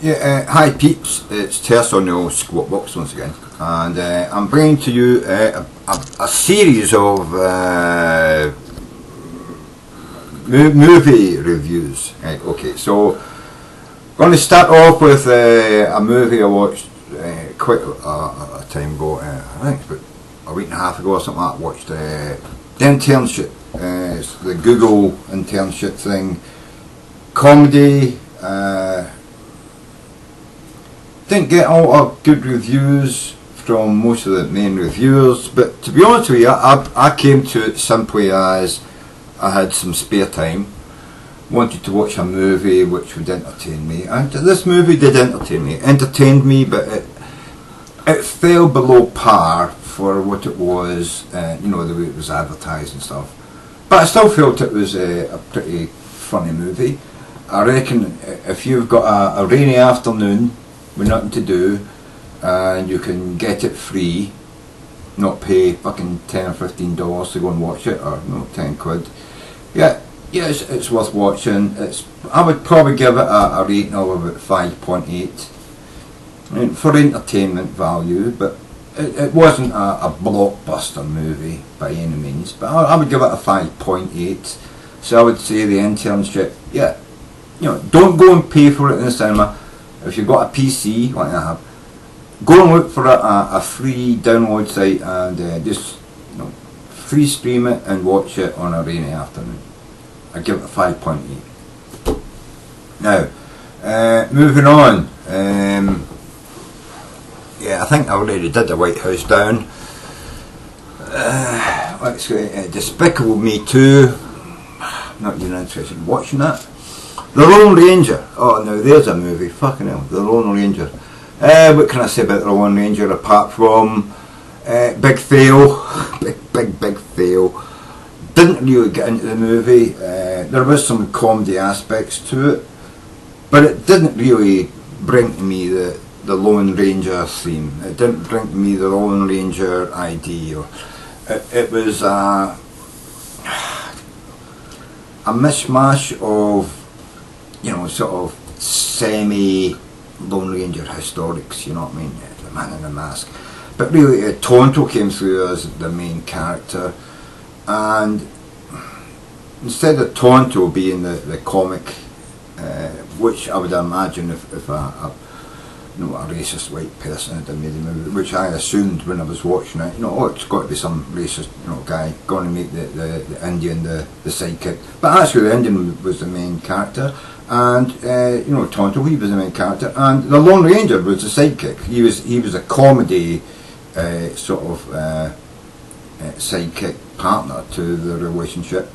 Yeah, hi peeps, it's Tersse on the old squat box once again, and I'm bringing to you a series of movie reviews. Right, okay, so I'm going to start off with a movie I watched quite a time ago. I think it's about a week and a half ago or something like that. I watched the Internship. It's the Google internship thing, comedy. Didn't get a lot of good reviews from most of the main reviewers, but to be honest with you, I came to it simply as I had some spare time, wanted to watch a movie which would entertain me, and this movie did entertain me. It entertained me, but it fell below par for what it was, you know, the way it was advertised and stuff. But I still felt it was a pretty funny movie. I reckon if you've got a rainy afternoon with nothing to do and you can get it free, not pay fucking $10 or $15 to go and watch it, or no, 10 quid, yeah, it's worth watching. I would probably give it a rating of about 5.8. I mean, for entertainment value, but it wasn't a blockbuster movie by any means, but I would give it a 5.8. So I would say the Internship, yeah, you know, don't go and pay for it in the cinema. If you've got a PC like I have, go and look for a free download site and just, you know, free stream it and watch it on a rainy afternoon. I give it a 5.8. Now, moving on. Yeah, I think I already did the White House Down. Let's go. Despicable Me 2. Not even interested in watching that. The Lone Ranger. Oh, now there's a movie. Fucking hell. The Lone Ranger. What can I say about The Lone Ranger apart from big fail. Big fail. Didn't really get into the movie. There was some comedy aspects to it, but it didn't really bring to me the Lone Ranger theme. It didn't bring to me the Lone Ranger idea. It was a mishmash of, you know, sort of semi Lone Ranger historics, you know what I mean? The Man in the Mask. But really, Tonto came through as the main character, and instead of Tonto being the comic, which I would imagine if a you know, a racist white person had made the movie, which I assumed when I was watching it, you know, oh, it's got to be some racist, you know, guy going to make the Indian the sidekick. But actually the Indian was the main character, and you know, Tonto, he was the main character, and the Lone Ranger was the sidekick. He was a comedy sort of sidekick partner to the relationship.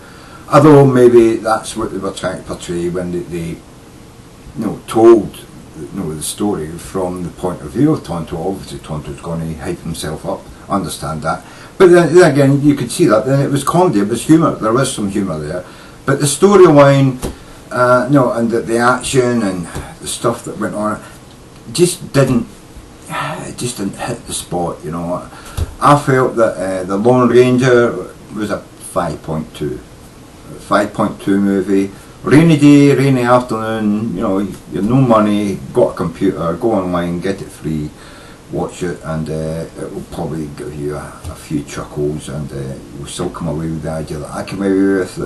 Although maybe that's what they were trying to portray when they you know, told, you know, the story from the point of view of Tonto. Obviously Tonto's going to hype himself up, I understand that, but then again you could see that then it was comedy, it was humour, there was some humour there, but the storyline, you know, and the action and the stuff that went on just didn't hit the spot, you know. I felt that the Lone Ranger was a 5.2 movie. Rainy day, rainy afternoon, you know, you've no money, got a computer, go online, get it free, watch it, and it will probably give you a few chuckles, and you'll still come away with the idea that I came away with.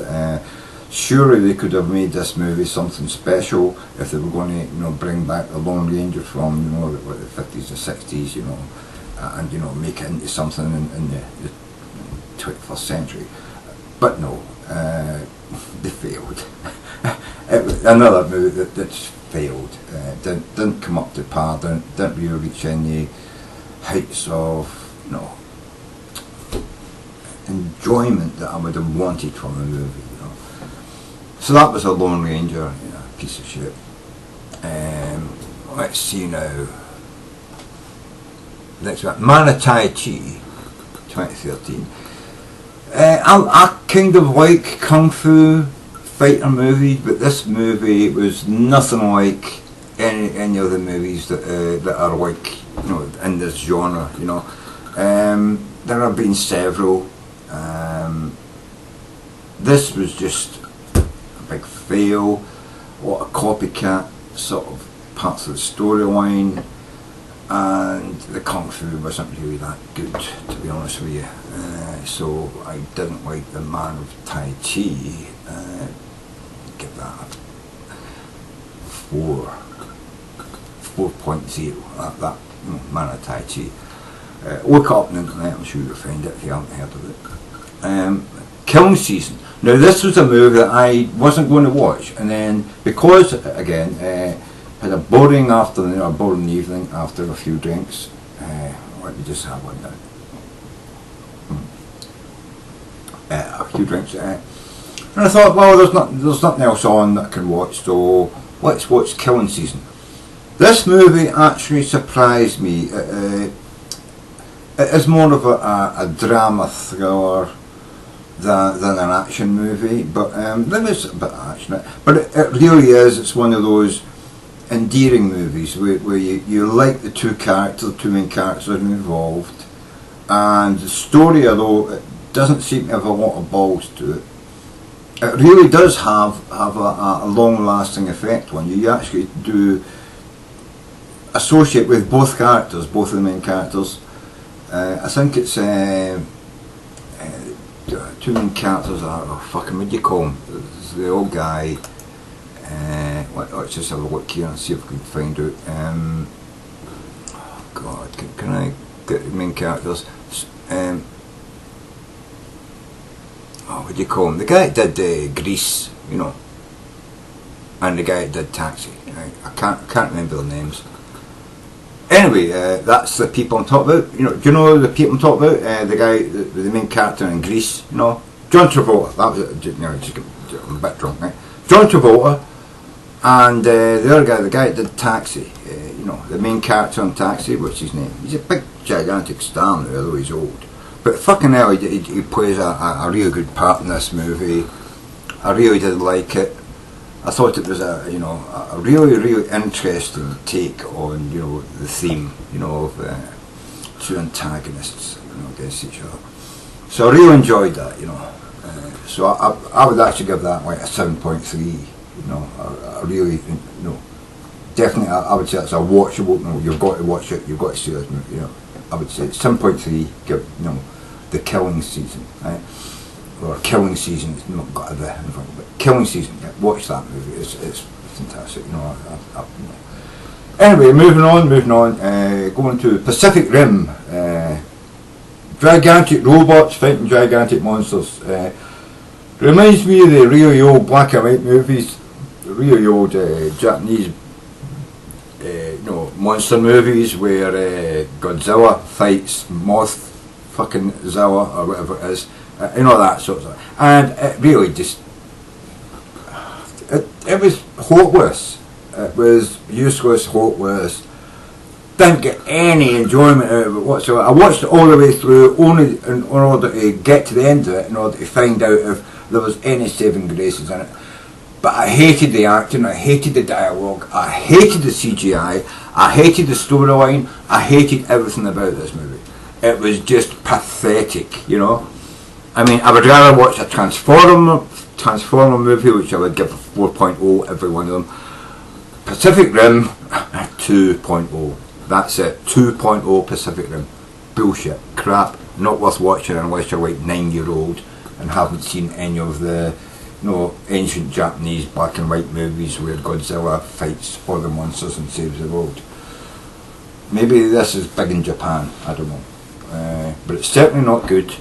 Surely they could have made this movie something special if they were going to, you know, bring back the Lone Ranger from, you know, the 50s or 60s, you know, and, you know, make it into something in the 21st century. But no, they failed. It was another movie that failed. Didn't come up to par. Didn't really reach any heights of, you know, enjoyment that I would have wanted from the movie. You know. So that was a Lone Ranger, you know, piece of shit. Let's see now. Next one, Tai Chi, 2013. I kind of like kung fu fighter movies, but this movie was nothing like any of the movies that are like, you know, in this genre, you know. There have been several. This was just a big fail. What a copycat sort of parts of the storyline, and the kung fu wasn't really that good, to be honest with you. So I didn't like the Man of Tai Chi. Give that a 4.0. That Man of Tai Chi. Look up on the internet, I'm sure you'll find it if you haven't heard of it. Killing Season. Now this was a movie that I wasn't going to watch, and then because again had a boring afternoon, a boring evening after a few drinks. Let me just have one now. A few drinks, and I thought, well, there's nothing else on that I can watch, so let's watch Killing Season. This movie actually surprised me. It is more of a drama thriller than an action movie, but there is a bit of action in it. But it really is, it's one of those endearing movies where you like the two main characters involved, and the story, although it doesn't seem to have a lot of balls to it, it really does have a long-lasting effect on you. You actually do associate with both characters, both of the main characters. I think it's two main characters are, what do you call him? There's the old guy. Let's just have a look here and see if we can find out. Oh God, can I get the main characters? What do you call him? The guy that did Grease, you know, and the guy that did Taxi. Right? I can't remember their names. Anyway, that's the people I'm talking about. You know, do you know the people I'm talking about? The guy, the main character in Grease. You know, John Travolta. That was it. You know, I'm a bit drunk, right? John Travolta, and the other guy, the guy that did Taxi. You know, the main character in Taxi. What's his name? He's a big, gigantic star now, although he's old. But fucking hell, he plays a really good part in this movie. I really did like it. I thought it was a really interesting take on, you know, the theme, you know, of two antagonists, you know, against each other. So I really enjoyed that, you know. So I would actually give that like a 7.3. You know, I really, you know, definitely I would say it's a watchable. You know, you've got to watch it. You've got to see this movie. You know, I would say 7.3. Give, you know, the Killing Season, right? Or Killing Season, it's not got a the in front of it, but Killing Season, yeah, watch that movie, it's fantastic, you know, you know. Anyway, moving on, going to Pacific Rim, gigantic robots fighting gigantic monsters. Reminds me of the really old black and white movies, the really old Japanese you know, monster movies where Godzilla fights Moth fucking Zilla or whatever it is. You know, that sort of stuff. And it really just, it was hopeless. It was useless, hopeless. Didn't get any enjoyment out of it whatsoever. I watched it all the way through only in order to get to the end of it, in order to find out if there was any saving graces in it. But I hated the acting, I hated the dialogue, I hated the CGI, I hated the storyline, I hated everything about this movie. It was just pathetic, you know. I mean, I would rather watch a Transformer movie, which I would give a 4.0 every one of them. Pacific Rim, 2.0. That's it, 2.0 Pacific Rim. Bullshit, crap, not worth watching unless you're like 9-year-old and haven't seen any of the, you know, ancient Japanese black and white movies where Godzilla fights all the monsters and saves the world. Maybe this is big in Japan, I don't know. But it's certainly not good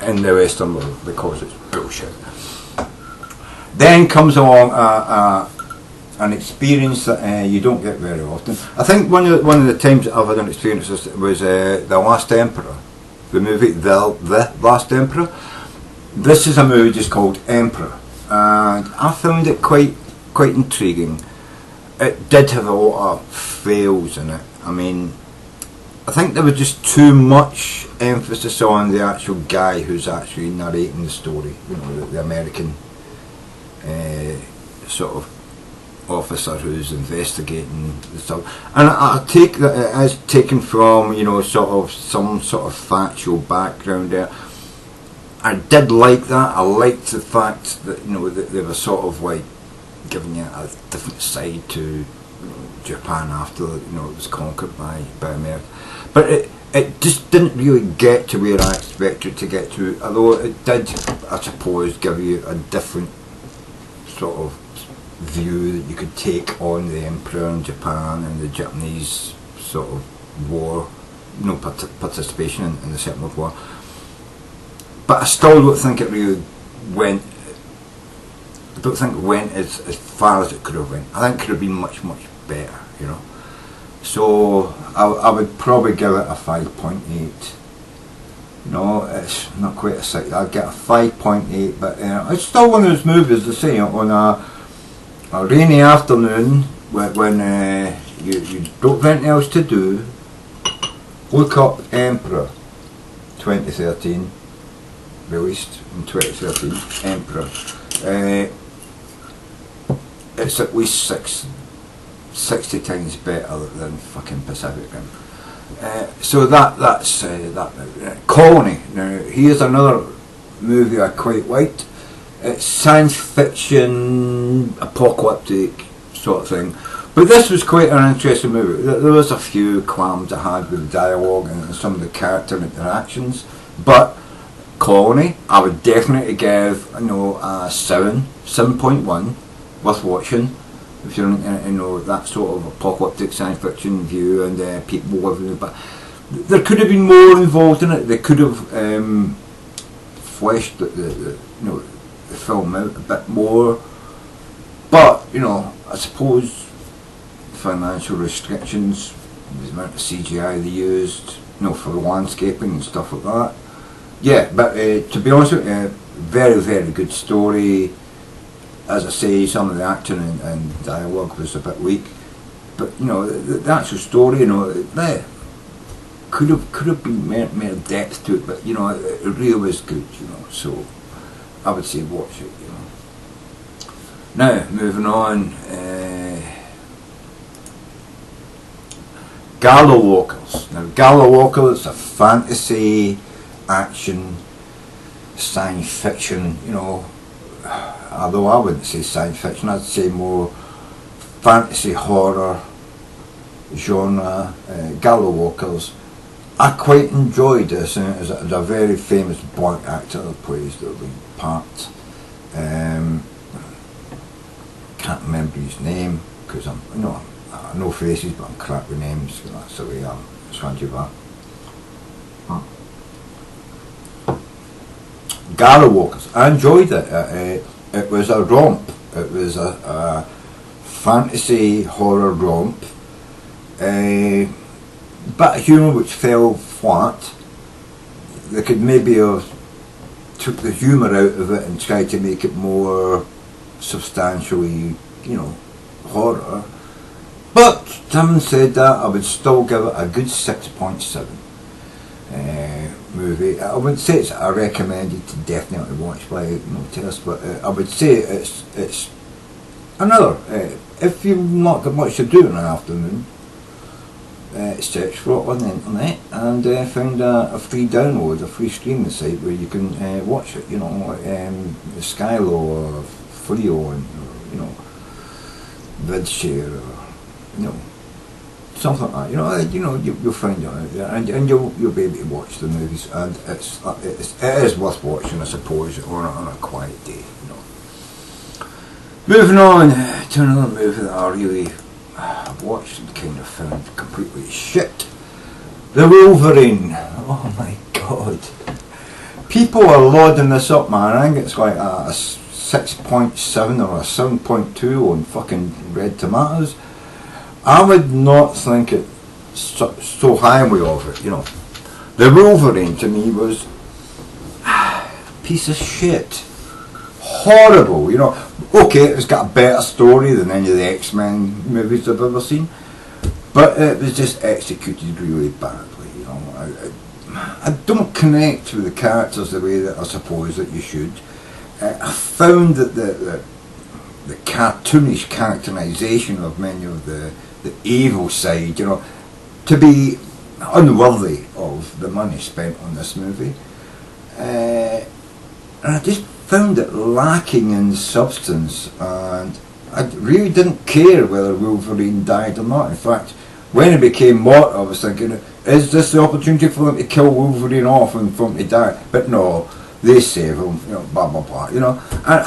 in the Western world because it's bullshit. Then comes along an experience that you don't get very often. I think one of the times that I've had an experience was The Last Emperor, the movie The Last Emperor. This is a movie just called Emperor, and I found it quite intriguing. It did have a lot of fails in it. I mean, I think there was just too much emphasis on the actual guy who's actually narrating the story, you know, the American sort of officer who's investigating the stuff. And I take that it is taken from, you know, sort of some sort of factual background there. I did like that. I liked the fact that, you know, that they were sort of like giving you a different side to Japan after it was conquered by America, but it just didn't really get to where I expected it to get to. Although it did, I suppose, give you a different sort of view that you could take on the Emperor in Japan and the Japanese sort of war, participation in the Second World War. But I still don't think it really went. I don't think it went as far as it could have went. I think it could have been much better, So I would probably give it a 5.8. No, it's not quite a 6. I'd get a 5.8, but it's still one of those movies, to say, on a rainy afternoon when you don't have anything else to do. Look up Emperor 2013, released in 2013, Emperor. It's at least 60 times better than fucking Pacific Rim. So that's that. Colony. Now here's another movie I quite liked. It's science fiction, apocalyptic sort of thing. But this was quite an interesting movie. There was a few qualms I had with the dialogue and some of the character interactions. But Colony, I would definitely give a 7.1, worth watching. If you're in that sort of apocalyptic science fiction view and people living, but there could have been more involved in it. They could have fleshed the film out a bit more. But I suppose financial restrictions, the amount of CGI they used, for the landscaping and stuff like that. Yeah, but to be honest with you, very, very good story. As I say, some of the acting and dialogue was a bit weak, but the actual story, there could have been more depth to it, but it really was good, So I would say watch it, Now moving on, Gala Walkers. Now Gala Walkers is a fantasy, action, science fiction, although I wouldn't say science fiction, I'd say more fantasy horror genre. Gala Walkers. I quite enjoyed this. There's a very famous black actor that plays the lead part. Can't remember his name because I know faces, but I'm crap with names. That's the way I'm trying to do that. Gala Walkers. I enjoyed it. It was a romp. It was a fantasy horror romp. Bit of humour which fell flat. They could maybe have took the humour out of it and tried to make it more substantially, horror. But having said that, I would still give it a good 6.7. Movie. I wouldn't say it's a recommended to definitely watch by tersse, but I would say it's another. If you've not got much to do in an afternoon, search for it on the internet and find a free download, a free streaming site where you can watch it. Skylo or Frio and VidShare or something like that. You'll find it out there, and you'll be able to watch the movies, and it is worth watching, I suppose, on a quiet day. Moving on to another movie that I really watched and kind of found completely shit. The Wolverine. Oh my god. People are lauding this up, man. I think it's like a 6.7 or a 7.2 on fucking Red Tomatoes. I would not think it so highly of it, The Wolverine to me was a piece of shit. Horrible, Okay, it's got a better story than any of the X-Men movies I've ever seen, but it was just executed really badly, I don't connect with the characters the way that I suppose that you should. I found that the cartoonish characterisation of many of the evil side, to be unworthy of the money spent on this movie. And I just found it lacking in substance, and I really didn't care whether Wolverine died or not. In fact, when he became mortal, I was thinking, is this the opportunity for them to kill Wolverine off and for him to die? But no, they save him, you know, blah blah blah, you know. And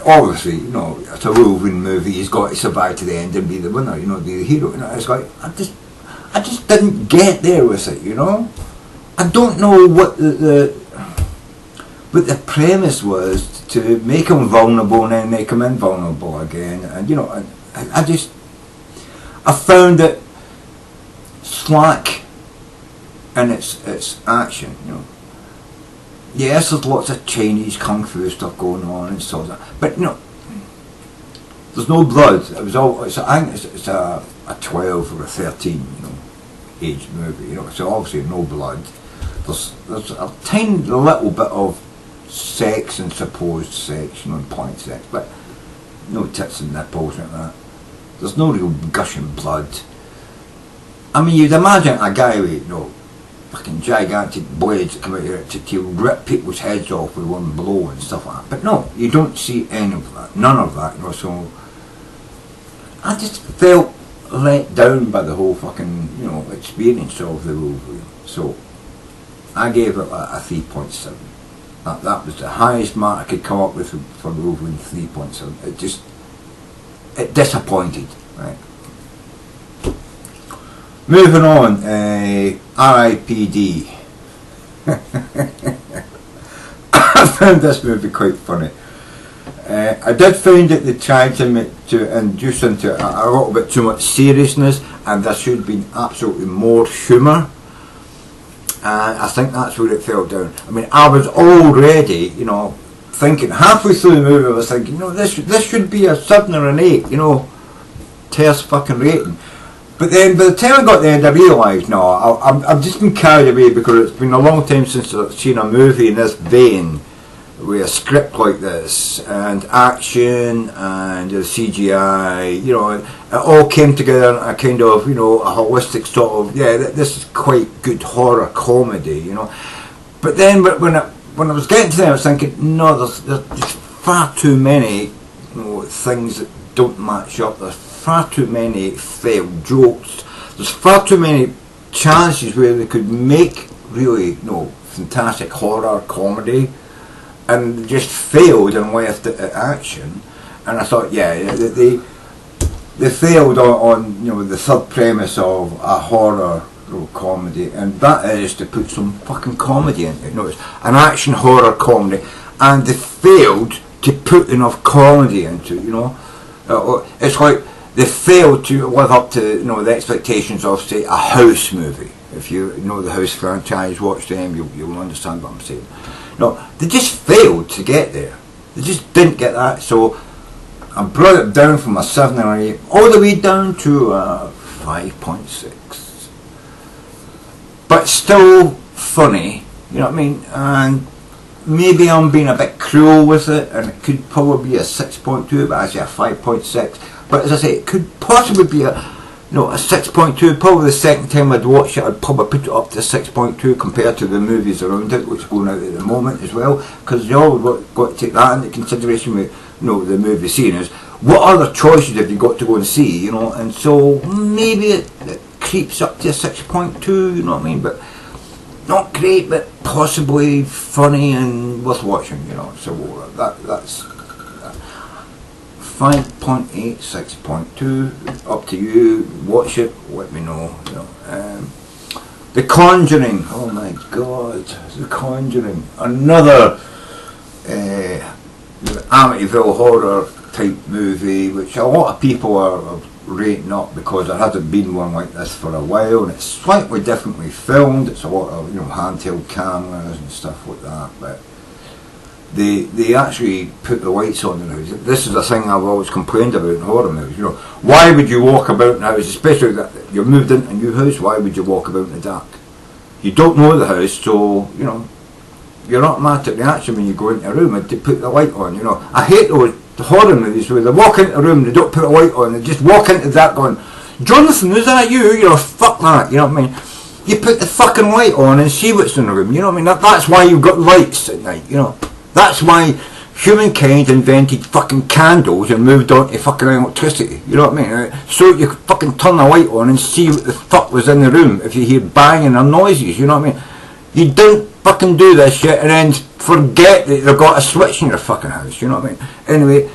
obviously, you know, it's a Wolverine movie, he's got to survive to the end and be the winner, you know, be the hero. You know, it's like, I just didn't get there with it, you know. I don't know what the premise was to make him vulnerable and then make him invulnerable again, and you know, I found it slack in its action, you know. Yes, there's lots of Chinese kung fu stuff going on and so on, but you know, there's no blood. It was all. I think it's a 12 or a 13, you know, age movie. You know, so obviously no blood. There's a tiny little bit of sex and supposed sex, you know, point sex, but no tits and nipples like that. There's no real gushing blood. I mean, you'd imagine a guy with, you know, fucking gigantic blades that come out here to rip people's heads off with one blow and stuff like that. But no, you don't see any of that, none of that, you know, so I just felt let down by the whole fucking, you know, experience of the Wolverine. So I gave it a 3.7. That was the highest mark I could come up with for Wolverine, 3.7. It disappointed, right? Moving on, R.I.P.D. I found this movie quite funny. I did find that they tried to induce into a little bit too much seriousness, and there should have been absolutely more humour. And I think that's where it fell down. I mean, I was already, you know, thinking, halfway through the movie I was thinking, you know, this should be a 7 or an 8, you know, terse fucking rating. But then by the time I got to the end I realised, no, I've just been carried away because it's been a long time since I've seen a movie in this vein with a script like this, and action and the CGI, you know, it all came together in a kind of, you know, a holistic sort of, yeah, this is quite good horror comedy, you know. But then when I was getting to there I was thinking, no, there's just far too many, you know, things that don't match up. There's far too many failed jokes. There's far too many chances where they could make really, you know, fantastic horror comedy, and just failed and left it at action. And I thought, yeah, they failed on you know, the third premise of a horror, you know, comedy, and that is to put some fucking comedy in it. You know, it's an action horror comedy, and they failed to put enough comedy into it. You know, it's like they failed to live up to, you know, the expectations of, say, a House movie. If you know the House franchise, watch them, you'll understand what I'm saying. No, they just failed to get there. They just didn't get that. So I brought it down from a 7 or 8 all the way down to a 5.6. But still funny, you know what I mean? And maybe I'm being a bit cruel with it, and it could probably be a 6.2, but actually a 5.6. But as I say, it could possibly be a, you know, a 6.2. Probably the second time I'd watch it, I'd probably put it up to 6.2 compared to the movies around it, which are going out at the moment as well. Because you always got to take that into consideration with, you know, the movie scene is, what other choices have you got to go and see, you know? And so maybe it creeps up to a 6.2, you know what I mean? But not great, but possibly funny and worth watching, you know. So that's 5.8, 6.2, up to you. Watch it, let me know. You know. The Conjuring, oh my god, The Conjuring, another Amityville horror type movie, which a lot of people are rating up because there hasn't been one like this for a while, and it's slightly differently filmed. It's a lot of, you know, handheld cameras and stuff like that, but they actually put the lights on in the house. This is a thing I've always complained about in horror movies. You know, why would you walk about in a house, especially that you're moved into a new house? Why would you walk about in the dark? You don't know the house, so you know your automatic reaction when you go into a room is to put the light on. You know, I hate those horror movies where they walk into a room, they don't put a light on, they just walk into that going, Jonathan, is that you? You know, fuck that. You know what I mean? You put the fucking light on and see what's in the room. You know what I mean? That's why you've got lights at night. You know. That's why humankind invented fucking candles and moved on to fucking electricity, you know what I mean? So you could fucking turn the light on and see what the fuck was in the room if you hear banging or noises, you know what I mean? You don't fucking do this shit and then forget that they've got a switch in your fucking house, you know what I mean? Anyway,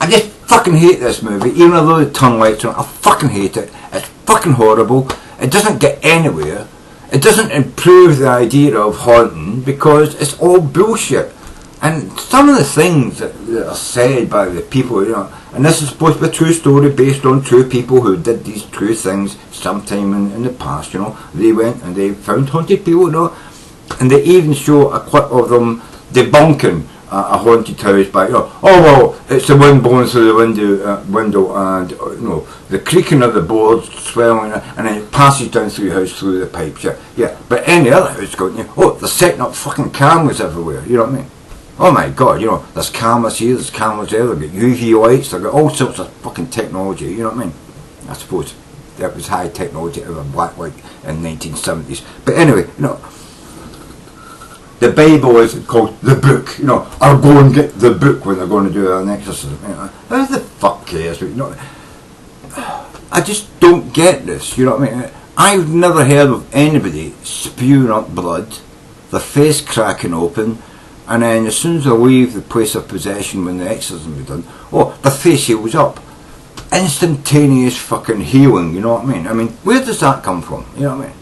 I just fucking hate this movie, even though they turn lights on. I fucking hate it. It's fucking horrible. It doesn't get anywhere. It doesn't improve the idea of haunting because it's all bullshit. And some of the things that are said by the people, you know, and this is supposed to be a true story based on true people who did these true things sometime in the past, you know. They went and they found haunted people, you know, and they even show a clip of them debunking a haunted house by, you know, oh well, it's the wind blowing through the window and, you know, the creaking of the boards swelling and then it passes down through your house through the pipes, yeah. But any other house going, you know, oh, they're setting up fucking cameras everywhere, you know what I mean? Oh my god, you know, there's cameras here, there's cameras there, they've got UV lights, they've got all sorts of fucking technology, you know what I mean? I suppose that was high technology of a black light in the 1970s. But anyway, you know, the Bible is called the book, you know, or go and get the book when they're going to do an exorcism, you know. Who the fuck cares, you know? I just don't get this, you know what I mean? I've never heard of anybody spewing up blood, their face cracking open, and then as soon as they leave the place of possession when the exorcism is done, oh, the face heals up. Instantaneous fucking healing, you know what I mean? I mean, where does that come from, you know what I mean?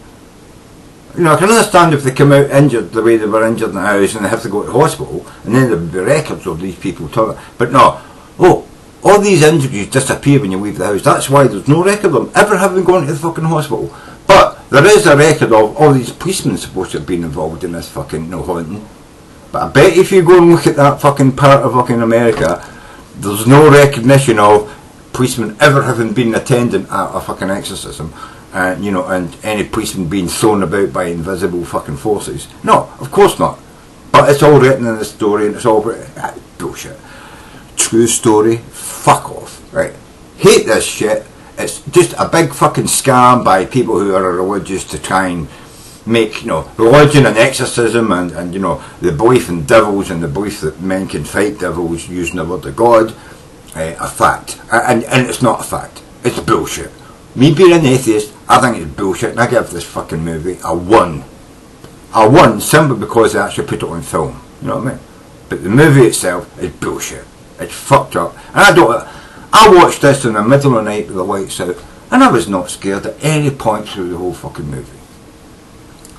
You know, I can understand if they come out injured the way they were injured in the house and they have to go to hospital, and then there would be records of these people talking. But no, oh, all these injuries disappear when you leave the house. That's why there's no record of them ever having gone to the fucking hospital. But there is a record of all these policemen supposed to have been involved in this fucking, you know, haunting. But I bet if you go and look at that fucking part of fucking America, there's no recognition of policemen ever having been attendant at a fucking exorcism, and you know, and any policeman being thrown about by invisible fucking forces. No, of course not. But it's all written in the story, and it's all bullshit. True story, fuck off, right? Hate this shit. It's just a big fucking scam by people who are religious to try and make, you know, religion and exorcism and you know, the belief in devils and the belief that men can fight devils using the word of God a fact. And it's not a fact. It's bullshit. Me being an atheist, I think it's bullshit, and I give this fucking movie a 1. A 1 simply because they actually put it on film. You know what I mean? But the movie itself is bullshit. It's fucked up. And I watched this in the middle of the night with the lights out, and I was not scared at any point through the whole fucking movie.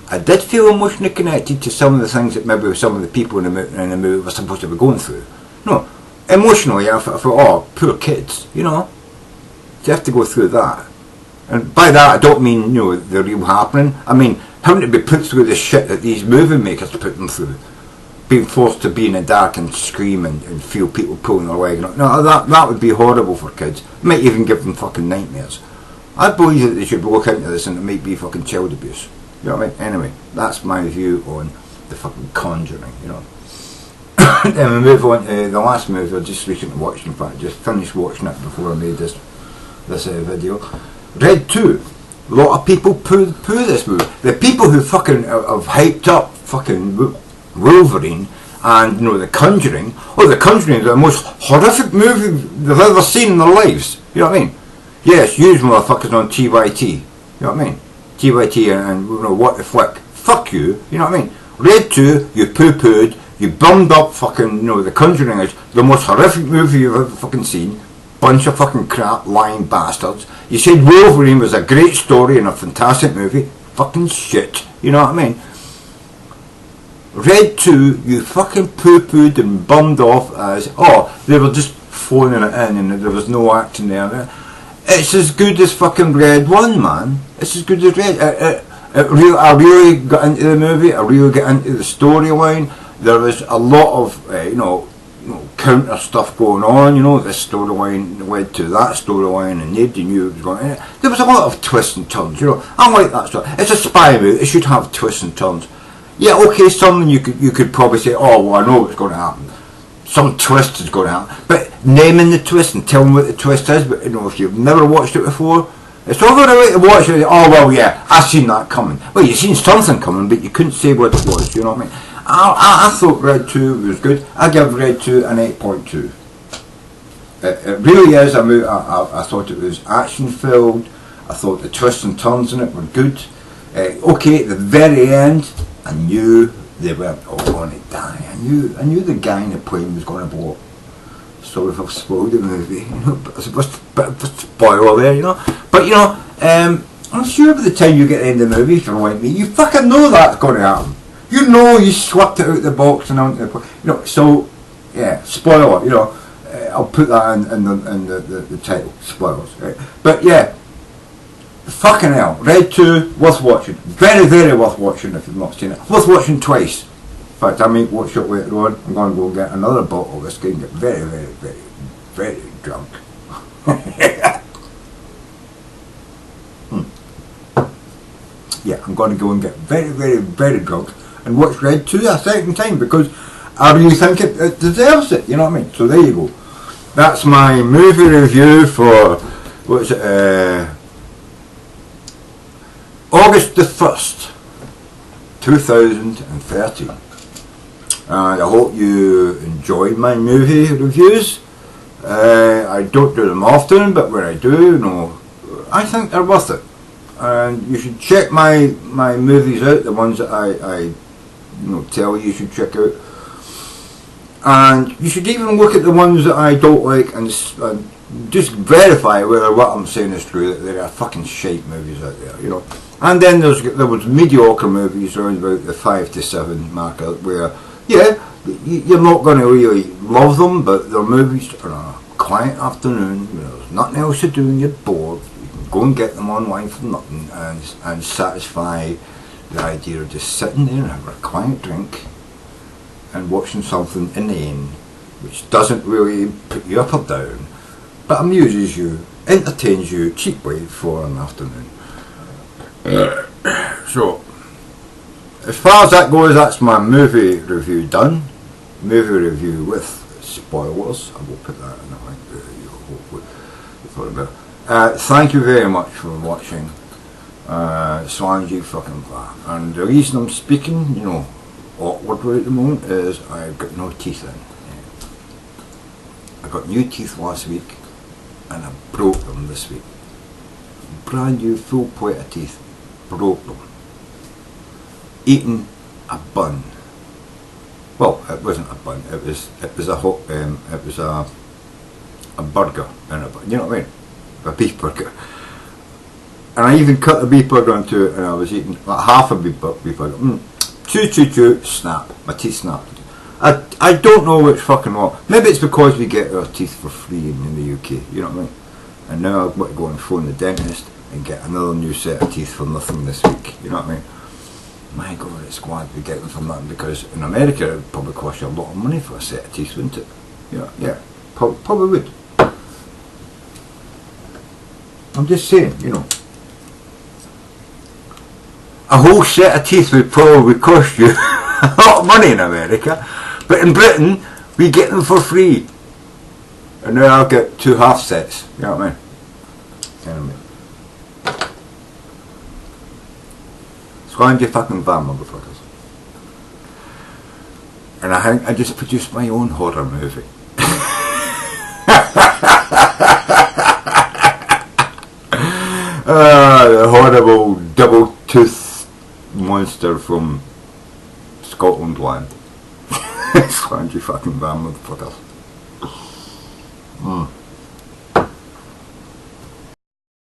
I did feel emotionally connected to some of the things that maybe some of the people in the movie were supposed to be going through. No, emotionally I thought, oh, poor kids, you know, they have to go through that. And by that I don't mean, you know, the real happening. I mean having to be put through the shit that these movie makers put them through. Being forced to be in the dark and scream and feel people pulling their leg. No, that would be horrible for kids. It might even give them fucking nightmares. I believe that they should look into this and it might be fucking child abuse. You know what I mean? Anyway, that's my view on the fucking Conjuring, you know. Then we move on to the last movie I just recently watched. In fact, just finished watching it before I made this video. Red 2. A lot of people poo this movie. The people who fucking have hyped up fucking Wolverine and, you know, the Conjuring. Oh, the Conjuring is the most horrific movie they've ever seen in their lives. You know what I mean? Yes, you motherfuckers on TYT. You know what I mean? TYT and you know, what the flick. Fuck you. You know what I mean? Red 2, you poo-pooed. You bummed up fucking, you know, the Conjuring is the most horrific movie you've ever fucking seen. Bunch of fucking crap, lying bastards. You said Wolverine was a great story and a fantastic movie. Fucking shit. You know what I mean? Red 2, you fucking poo-pooed and bummed off as, oh, they were just phoning it in and there was no acting there. It's as good as fucking Red 1, man. It's as good as Red. I really got into the movie. I really got into the storyline. There was a lot of, you know, counter stuff going on. You know, this storyline led to that storyline, and nobody knew it was going on. There was a lot of twists and turns. You know, I like that stuff. It's a spy movie. It should have twists and turns. Yeah, okay, something you could probably say, oh, well, I know what's going to happen. Some twist is going to happen. But naming the twist and telling what the twist is, but, you know, if you've never watched it before, it's all right to watch it. Oh, well, yeah, I've seen that coming. Well, you've seen something coming, but you couldn't say what it was, you know what I mean? I thought Red 2 was good. I give Red 2 an 8.2. It really is a movie. I thought it was action filled. I thought the twists and turns in it were good. Okay, at the very end, I knew they weren't all going to die. I knew the guy in the plane was going to blow up. Sorry if I've spoiled the movie, you know, but it's a bit of a spoiler there, you know. But you know, I'm sure by the time you get to the end of the movie, if you're like me, you fucking know that's going to happen. You know you swept it out of the box and onto the plane. You know, so yeah, spoiler. You know, I'll put that in the title, spoilers. Right? But yeah. Fucking hell, Red 2, worth watching. Very, very worth watching if you've not seen it. Worth watching twice. In fact, I might watch it later on. I'm going to go and get another bottle of whiskey and get very, very, very, very drunk. Yeah, I'm going to go and get very, very, very drunk and watch Red 2 a second time because I really think it deserves it, you know what I mean? So there you go. That's my movie review for, what's it, August the 1st, 2013. And I hope you enjoyed my movie reviews. I don't do them often, but when I do, you know, I think they're worth it. And you should check my movies out, the ones that I tell you should check out. And you should even look at the ones that I don't like and just verify whether what I'm saying is true, that there are fucking shite movies out there, you know. And then there was mediocre movies around about the 5 to 7 marker where, yeah, you're not going to really love them, but they're movies on a quiet afternoon, you know, there's nothing else to do and you're bored. You can go and get them online for nothing and satisfy the idea of just sitting there and having a quiet drink and watching something inane which doesn't really put you up or down, but amuses you, entertains you cheaply for an afternoon. So, as far as that goes, that's my movie review done. Movie review with spoilers. I will put that in the link there. You hopefully. Thank you very much for watching. Swangy fucking far. And the reason I'm speaking, you know, awkwardly at the moment is I've got no teeth in. I got new teeth last week and I broke them this week. Brand new full plate of teeth. Broke them. Eating a bun. Well, it wasn't a bun. It was a burger in a bun. You know what I mean? A beef burger. And I even cut the beef burger into it, and I was eating like half a beef burger. Chew, snap. My teeth snapped. I don't know which fucking what. Maybe it's because we get our teeth for free in the UK. You know what I mean? And now I've got to go and phone the dentist and get another new set of teeth for nothing this week. You know what I mean? My God, it's glad we get them for nothing, because in America it would probably cost you a lot of money for a set of teeth, wouldn't it? Yeah, probably would. I'm just saying, you know. A whole set of teeth would probably cost you a lot of money in America, but in Britain we get them for free. And now I'll get 2 half sets, you know what I mean? Anyway. Squangy fucking van, motherfuckers. And I think I just produced my own horror movie. The horrible double-toothed monster from Scotland land. Squangy fucking van, motherfuckers.